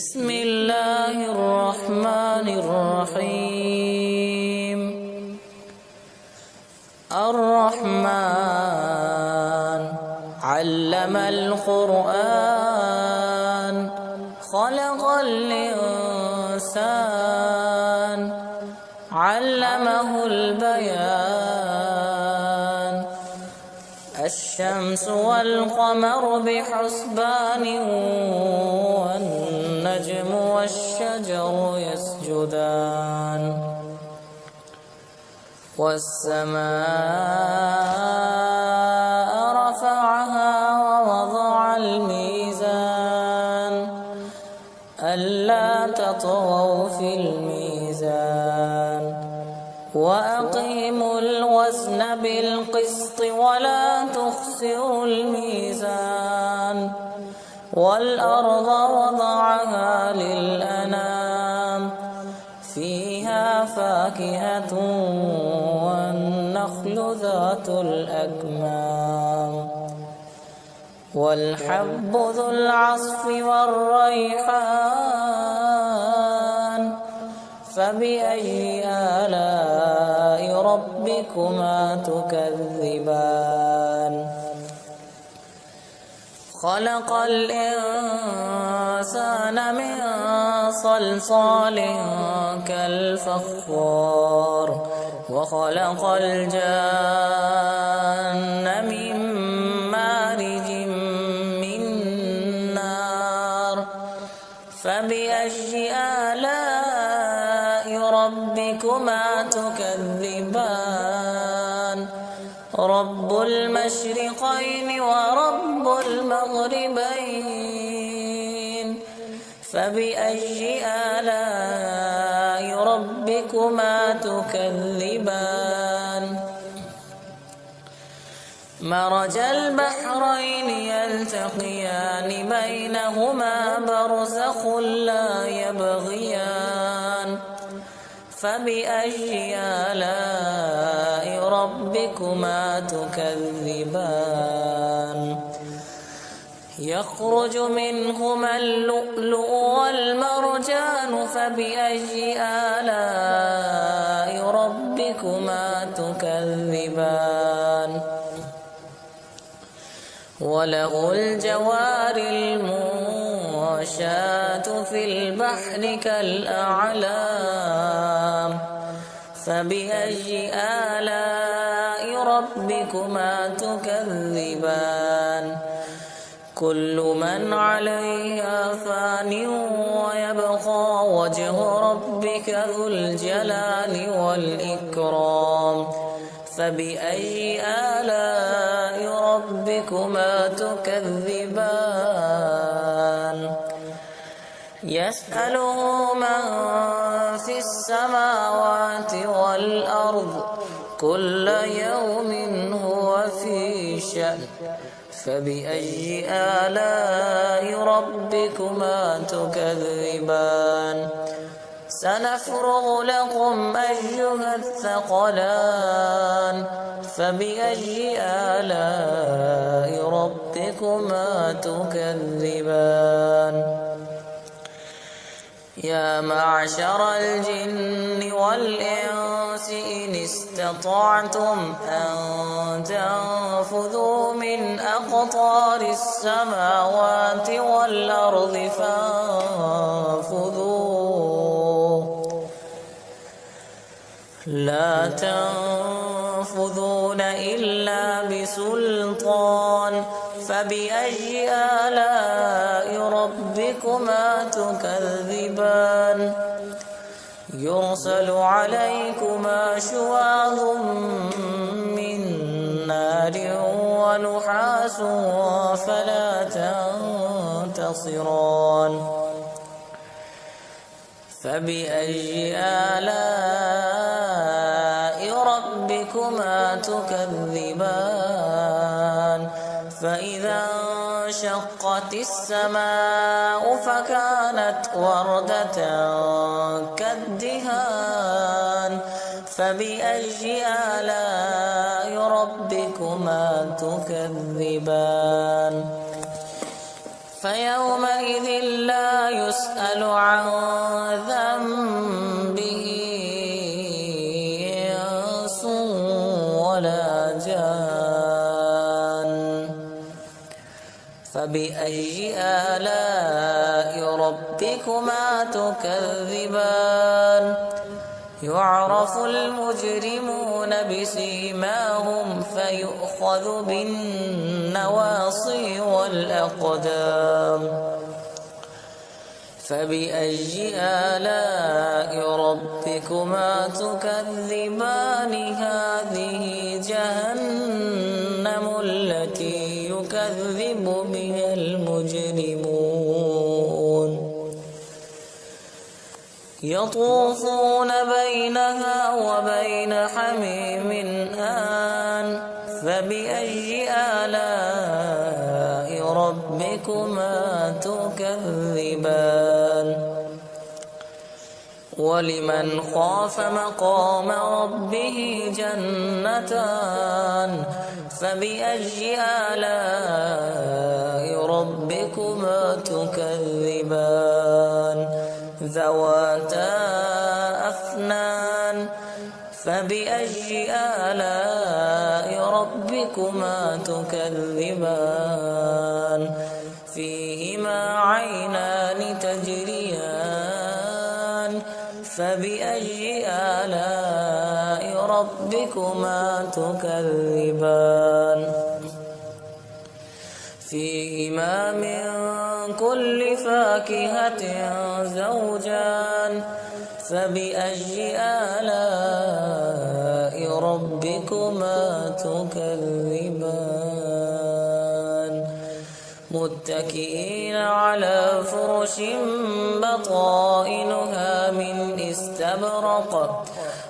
بسم الله الرحمن الرحيم. الرحمن علم القرآن خلق الإنسان علمه البيان. الشمس والقمر بحسبان والنجم والشجر يسجدان. والسماء رفعها ووضع الميزان ألا تطغوا في الميزان وأقيموا الوزن بالقسط ولا تخسروا الميزان. والأرض وضعها للأنام فيها فاكهة والنخل ذات الأكمام والحب ذو العصف والريحان. فبأي آلاء ربكما تكذبان. خلق الإنسان من صلصال كالفخار وخلق الجان من مارج من نار. فبأي آلاء ربكما تكذبان. رب المشرقين ورب المغربين. فبأي آلاء ربكما تكذبان. مرج البحرين يلتقيان بينهما برزخ لا يبغيان. فبأي آلاء ربكما تكذبان. يخرج منهما اللؤلؤ والمرجان. فبأي آلاء ربكما تكذبان. وله الجوار المنشآت في البحر كالأعلام. فبأي آلاء ربكما تكذبان. كل من عليها فان ويبقى وجه ربك ذو الجلال والإكرام. فبأي آلاء ربكما تكذبان. يسأله من في السماوات والأرض كل يوم هو في شأن. فبأي آلاء ربكما تكذبان. سنفرغ لكم أيها الثقلان. فبأي آلاء ربكما تكذبان. يا معشر الجن والإنس إن استطعتم أن تنفذوا من أقطار السماوات والأرض فانفذوا لا تنفذون إلا بسلطان. فبأي آلاء ربكما تكذبان. يرسل عليكما شواظ من نار ونحاس فلا تنتصران. فبأي آلاء ربكما تكذبان. فإذا انشقت السماء فكانت وردة كالدهان. فبأي آلاء ربكما تكذبان. فيومئذ لا يسأل عن ذنبه إنس ولا جان. فبأي آلاء ربكما تكذبان؟ يعرف المجرمون بسيماهم فيؤخذ بالنواصي والأقدام. فبأي آلاء ربكما تكذبان؟ هذه جهنم التي يكذب بها المجرمون. يطوفون بينها وبين حميم آن. فبأي آلاء ربكما تكذبان؟ ولمن خاف مقام ربه جنتان. فبأي آلاء ربكما تكذبان؟ ذواتا أفنان. فبأي آلاء ربكما تكذبان؟ فيهما عينان تجريان. فبأي آلاء ربكما تكذبان؟ فيهما من كل فاكهة زوجان. فبأي آلاء ربكما تكذبان؟ متكئين على فرش بطائنها من استبرق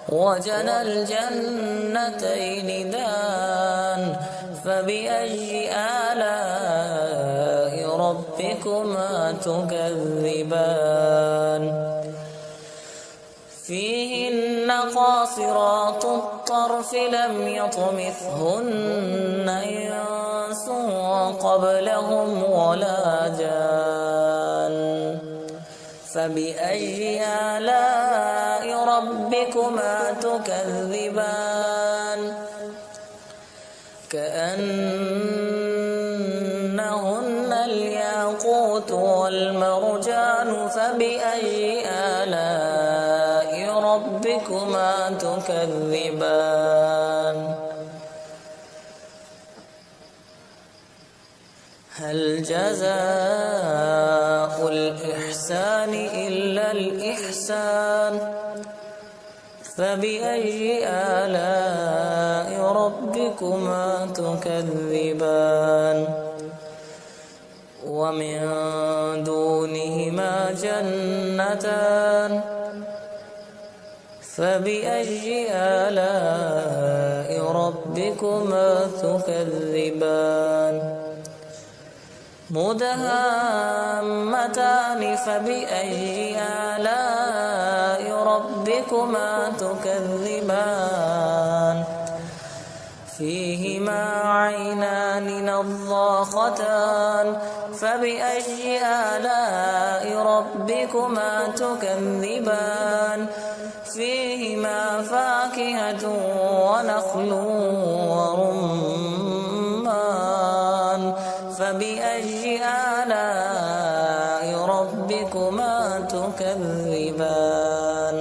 وجنى الجنتين دان. فبأي آلاء ربكما تكذبان؟ فيهن قاصرات الطرف لم يطمثهن إنس قبلهم ولا جان. فبأي آلاء ربكما تكذبان؟ كأنهن الياقوت والمرجان. فبأي آلاء ربكما تكذبان؟ هل جزاء الإحسان إلا الإحسان؟ فبأي آلاء ربكما تكذبان؟ ومن دونهما جنتان. فبأي آلاء ربكما تكذبان؟ مدهامتان. فبأي آلاء ربكما تكذبان؟ فيهما عينان نضاختان. فبأي آلاء ربكما تكذبان؟ فيهما فاكهة ونخل ورمان. فبأي آلاء ربكما تكذبان؟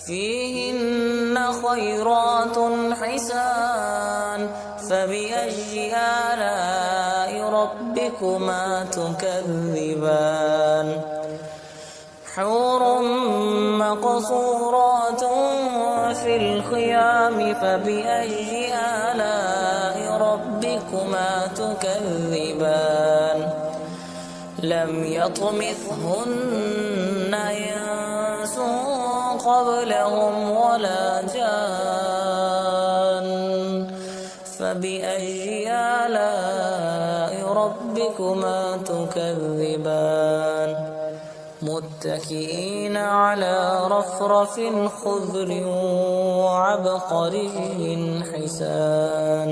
فيهن خيرات حسان. فبأي آلاء ربكما تكذبان؟ حور مقصورات في الخيام. فبأي آلاء ربكما تكذبان؟ لم يطمثهن إنس قبلهم ولا جان. فبأي آلاء ربكما تكذبان؟ متكئين على رفرف خضر وعبقري حسان.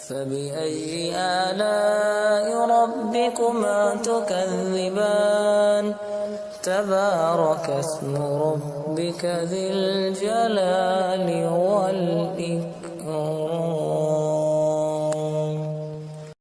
فبأي آلاء ربكما تكذبان تبارك اسم ربك ذي الجلال والإكرام.